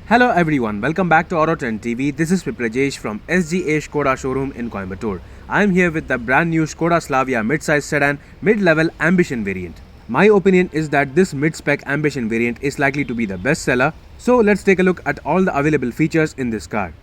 Hello everyone, welcome back to Auto Trend TV. This is Prajesh from SGA Skoda showroom in Coimbatore. I am here with the brand new Skoda Slavia mid-size sedan mid-level ambition variant. My opinion is that this mid-spec ambition variant is likely to be the best seller. So let's take a look at all the available features in this car.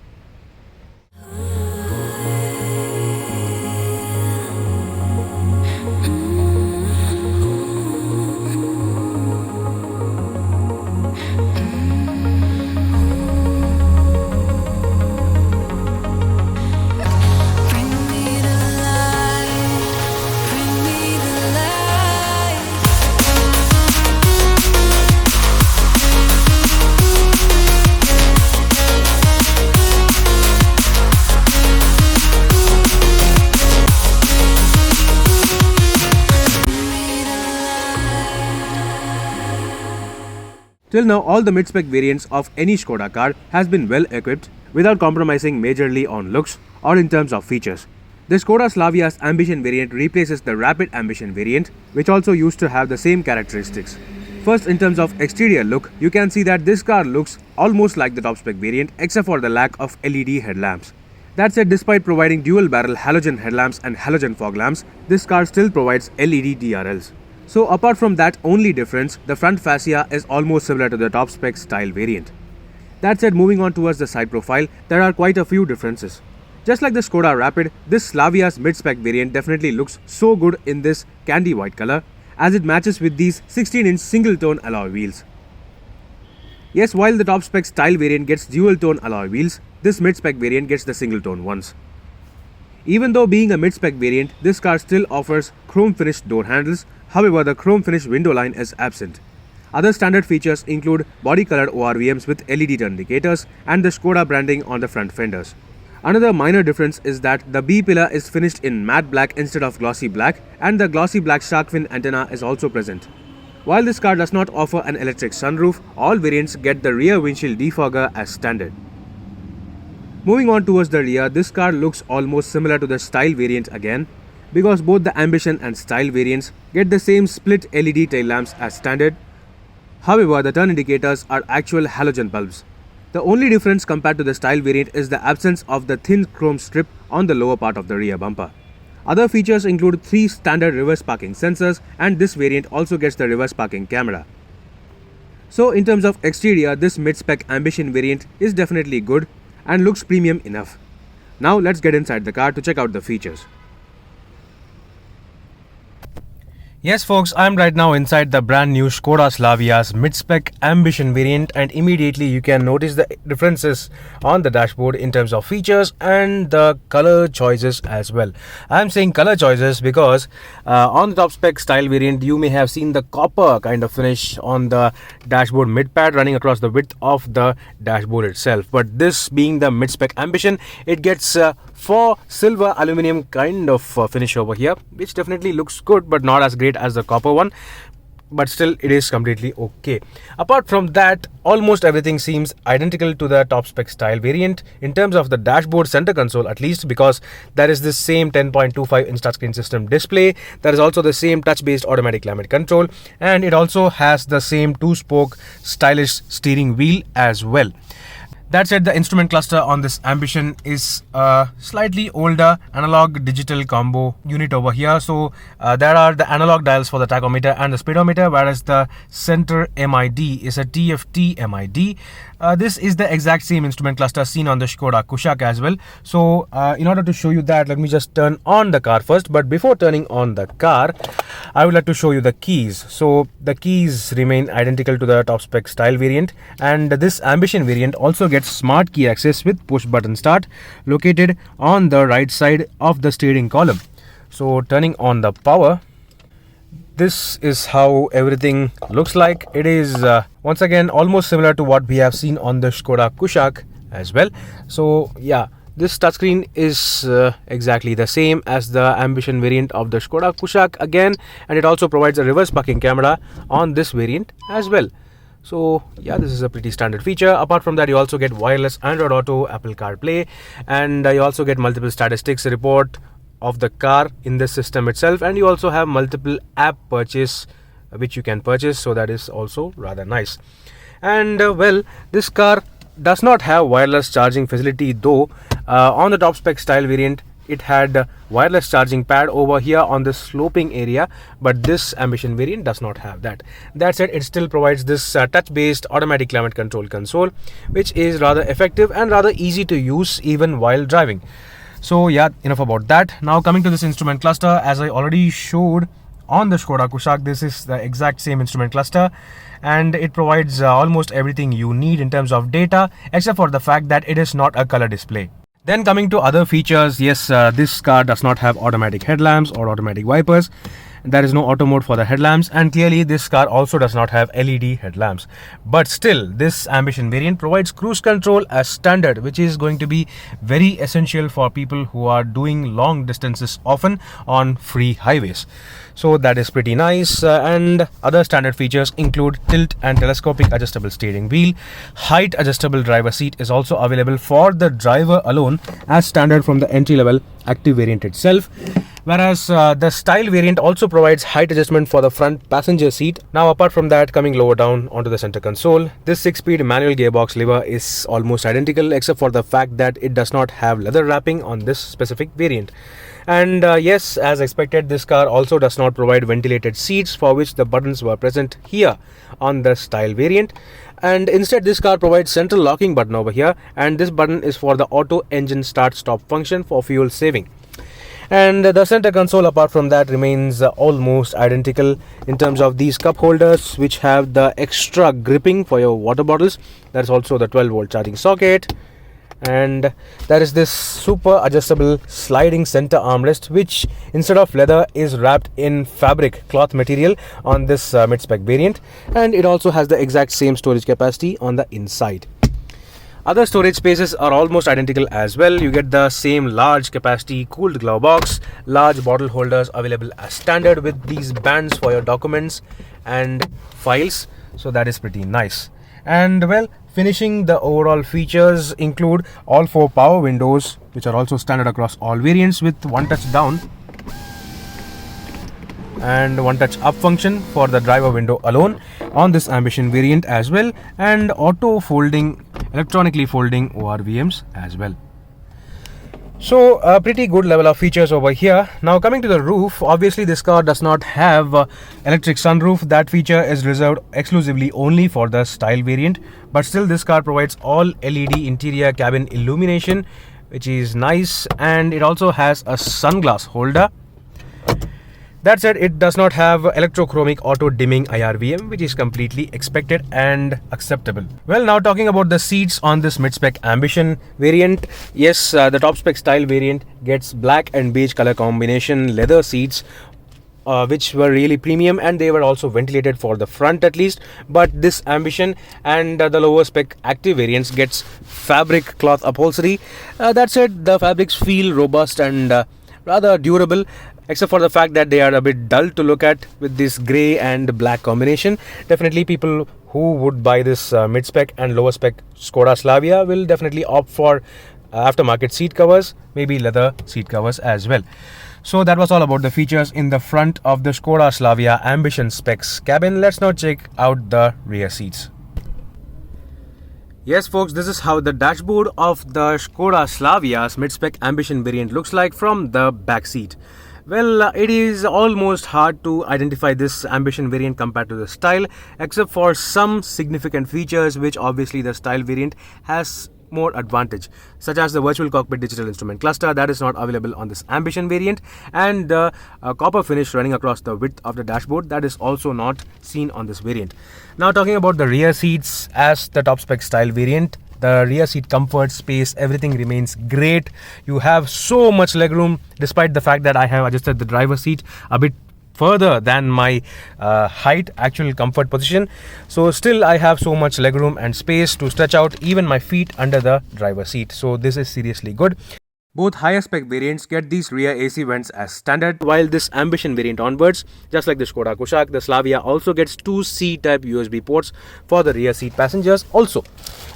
Till now, all the mid-spec variants of any Skoda car has been well equipped without compromising majorly on looks or in terms of features. The Skoda Slavia's Ambition variant replaces the Rapid Ambition variant, which also used to have the same characteristics. First, in terms of exterior look, you can see that this car looks almost like the top-spec variant except for the lack of LED headlamps. That said, despite providing dual-barrel halogen headlamps and halogen fog lamps, this car still provides LED DRLs. So apart from that only difference, the front fascia is almost similar to the top spec style variant. That said, moving on towards the side profile, there are quite a few differences. Just like the Skoda Rapid, this Slavia's mid-spec variant definitely looks so good in this candy white color as it matches with these 16-inch single-tone alloy wheels. Yes, while the top spec style variant gets dual-tone alloy wheels, this mid-spec variant gets the single-tone ones. Even though being a mid-spec variant, this car still offers chrome finished door handles. However, the chrome finish window line is absent. Other standard features include body-colored ORVMs with LED turn indicators and the Skoda branding on the front fenders. Another minor difference is that the B-pillar is finished in matte black instead of glossy black, and the glossy black shark fin antenna is also present. While this car does not offer an electric sunroof, all variants get the rear windshield defogger as standard. Moving on towards the rear, this car looks almost similar to the style variant again, because both the Ambition and Style variants get the same split LED tail lamps as standard. However, the turn indicators are actual halogen bulbs. The only difference compared to the Style variant is the absence of the thin chrome strip on the lower part of the rear bumper. Other features include 3 standard reverse parking sensors, and this variant also gets the reverse parking camera. So in terms of exterior, this mid-spec Ambition variant is definitely good and looks premium enough. Now let's get inside the car to check out the features. Yes folks, I am right now inside the brand new Skoda Slavia's mid-spec Ambition variant, and immediately you can notice the differences on the dashboard in terms of features and the color choices as well. I am saying color choices because on the top spec style variant you may have seen the copper kind of finish on the dashboard mid-pad running across the width of the dashboard itself. But this being the mid-spec Ambition, it gets for silver aluminum kind of finish over here, which definitely looks good but not as great as the copper one, but still it is completely okay. Apart from that, almost everything seems identical to the top spec style variant in terms of the dashboard center console, at least, because there is this same 10.25 inch touchscreen system display. There is also the same touch based automatic climate control, and it also has the same 2-spoke stylish steering wheel as well. That said, the instrument cluster on this Ambition is a slightly older analog digital combo unit over here. So there are the analog dials for the tachometer and the speedometer, whereas the center MID is a TFT MID. This is the exact same instrument cluster seen on the Skoda Kushaq as well. So in order to show you that, let me just turn on the car first. But before turning on the car, I would like to show you the keys. So the keys remain identical to the top spec style variant, and this Ambition variant also gets smart key access with push button start located on the right side of the steering column. So turning on the power, this is how everything looks like. It is once again almost similar to what we have seen on the Skoda Kushaq as well. So yeah, this touchscreen is exactly the same as the Ambition variant of the Skoda Kushaq again, and it also provides a reverse parking camera on this variant as well. So yeah, this is a pretty standard feature. Apart from that, you also get wireless Android Auto, Apple CarPlay, and you also get multiple statistics report of the car in the system itself, and you also have multiple app purchase which you can purchase, so that is also rather nice. And well, this car does not have wireless charging facility, though on the top spec style variant it had wireless charging pad over here on the sloping area, but this Ambition variant does not have that. That said, it still provides this touch based automatic climate control console, which is rather effective and rather easy to use even while driving. So yeah, enough about that. Now coming to this instrument cluster, as I already showed on the Skoda Kushaq, this is the exact same instrument cluster, and it provides almost everything you need in terms of data, except for the fact that it is not a color display. Then coming to other features, yes, this car does not have automatic headlamps or automatic wipers. There is no auto mode for the headlamps, and clearly this car also does not have LED headlamps. But still, this Ambition variant provides cruise control as standard, which is going to be very essential for people who are doing long distances often on free highways. So that is pretty nice. And other standard features include tilt and telescopic adjustable steering wheel. Height adjustable driver seat is also available for the driver alone as standard from the entry level active variant itself. Whereas the style variant also provides height adjustment for the front passenger seat. Now apart from that, coming lower down onto the center console, this 6-speed manual gearbox lever is almost identical, except for the fact that it does not have leather wrapping on this specific variant. And yes, as expected, this car also does not provide ventilated seats, for which the buttons were present here on the style variant. And instead this car provides central locking button over here, and this button is for the auto engine start stop function for fuel saving. And the center console apart from that remains almost identical in terms of these cup holders, which have the extra gripping for your water bottles. There's also the 12-volt charging socket, and there is this super adjustable sliding center armrest, which instead of leather is wrapped in fabric cloth material on this mid-spec variant, and it also has the exact same storage capacity on the inside. Other storage spaces are almost identical as well. You get the same large capacity cooled glove box, large bottle holders available as standard with these bands for your documents and files. So that is pretty nice. And well, finishing the overall features include all 4 power windows, which are also standard across all variants, with one touch down and one touch up function for the driver window alone on this Ambition variant as well, and auto folding, electronically folding ORVMs as well. So a pretty good level of features over here. Now coming to the roof, obviously this car does not have electric sunroof. That feature is reserved exclusively only for the style variant, but still this car provides all LED interior cabin illumination, which is nice, and it also has a sunglass holder. That said, it does not have electrochromic auto dimming IRVM, which is completely expected and acceptable. Well, now talking about the seats on this mid-spec Ambition variant, yes, the top spec style variant gets black and beige color combination leather seats, which were really premium, and they were also ventilated for the front at least. But this Ambition and the lower spec active variants gets fabric cloth upholstery. That said, the fabrics feel robust and rather durable, except for the fact that they are a bit dull to look at with this grey and black combination. Definitely people who would buy this mid-spec and lower spec Skoda Slavia will definitely opt for aftermarket seat covers, maybe leather seat covers as well. So that was all about the features in the front of the Skoda Slavia Ambition specs cabin. Let's now check out the rear seats. Yes folks, this is how the dashboard of the Skoda Slavia's mid-spec Ambition variant looks like from the back seat. Well, it is almost hard to identify this Ambition variant compared to the style, except for some significant features which obviously the style variant has more advantage, such as the virtual cockpit digital instrument cluster that is not available on this Ambition variant, and the copper finish running across the width of the dashboard that is also not seen on this variant. Now talking about the rear seats, as the top spec style variant, the rear seat comfort, space, everything remains great. You have so much legroom, despite the fact that I have adjusted the driver seat a bit further than my height actual comfort position. So still I have so much legroom and space to stretch out even my feet under the driver seat. So this is seriously good. Both higher spec variants get these rear AC vents as standard, while this Ambition variant onwards, just like the Skoda Kushaq, the Slavia also gets 2 C-type USB ports for the rear seat passengers also.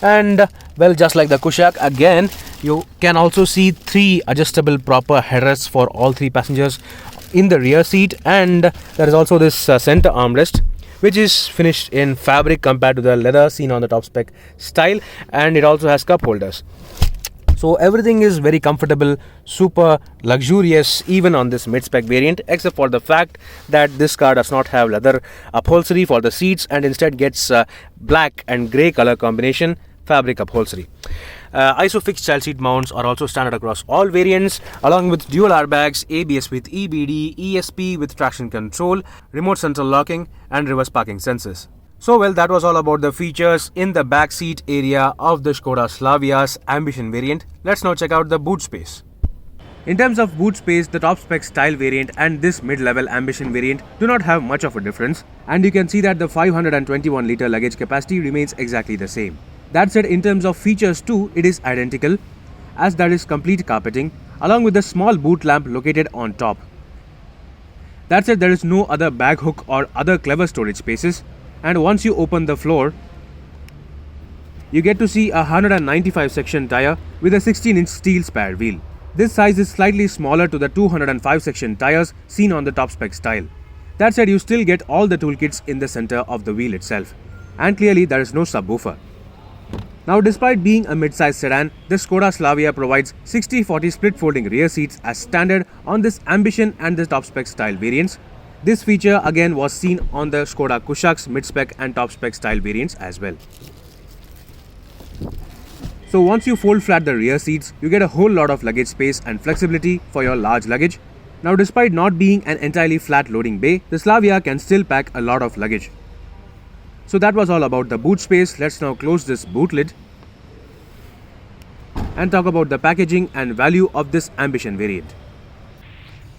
And well, just like the Kushaq, again you can also see 3 adjustable proper headrests for all 3 passengers in the rear seat, and there is also this center armrest which is finished in fabric compared to the leather seen on the top spec style, and it also has cup holders. So everything is very comfortable, super luxurious even on this mid-spec variant, except for the fact that this car does not have leather upholstery for the seats and instead gets black and grey color combination fabric upholstery. ISOFIX child seat mounts are also standard across all variants, along with dual airbags, ABS with EBD, ESP with traction control, remote central locking and reverse parking sensors. So well, that was all about the features in the back seat area of the SKODA Slavia's Ambition variant. Let's now check out the boot space. In terms of boot space, the top spec style variant and this mid-level Ambition variant do not have much of a difference, and you can see that the 521-litre luggage capacity remains exactly the same. That said, in terms of features too, it is identical, as that is complete carpeting along with a small boot lamp located on top. That said, there is no other bag hook or other clever storage spaces, and once you open the floor, you get to see a 195 section tire with a 16-inch steel spare wheel. This size is slightly smaller to the 205 section tires seen on the top spec style. That said, you still get all the toolkits in the center of the wheel itself, and clearly there is no subwoofer. Now, despite being a mid-size sedan, the SKODA Slavia provides 60-40 split folding rear seats as standard on this Ambition and the top spec style variants. This feature again was seen on the SKODA Kushaq's mid-spec and top-spec style variants as well. So once you fold flat the rear seats, you get a whole lot of luggage space and flexibility for your large luggage. Now, despite not being an entirely flat loading bay, the Slavia can still pack a lot of luggage. So that was all about the boot space. Let's now close this boot lid and talk about the packaging and value of this Ambition variant.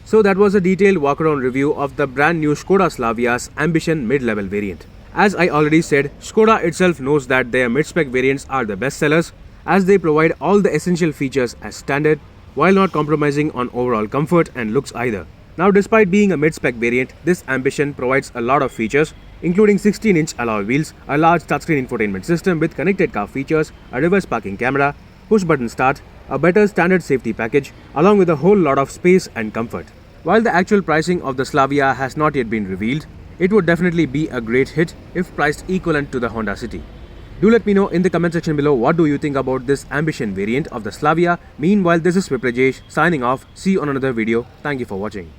So that was a detailed walk-around review of the brand new SKODA Slavia's Ambition mid-level variant. As I already said, SKODA itself knows that their mid-spec variants are the best sellers, as they provide all the essential features as standard while not compromising on overall comfort and looks either. Now, despite being a mid-spec variant, this Ambition provides a lot of features, including 16-inch alloy wheels, a large touchscreen infotainment system with connected car features, a reverse parking camera, push-button start, a better standard safety package, along with a whole lot of space and comfort. While the actual pricing of the Slavia has not yet been revealed, it would definitely be a great hit if priced equivalent to the Honda City. Do let me know in the comment section below what do you think about this Ambition variant of the Slavia. Meanwhile, this is Viprajesh signing off. See you on another video. Thank you for watching.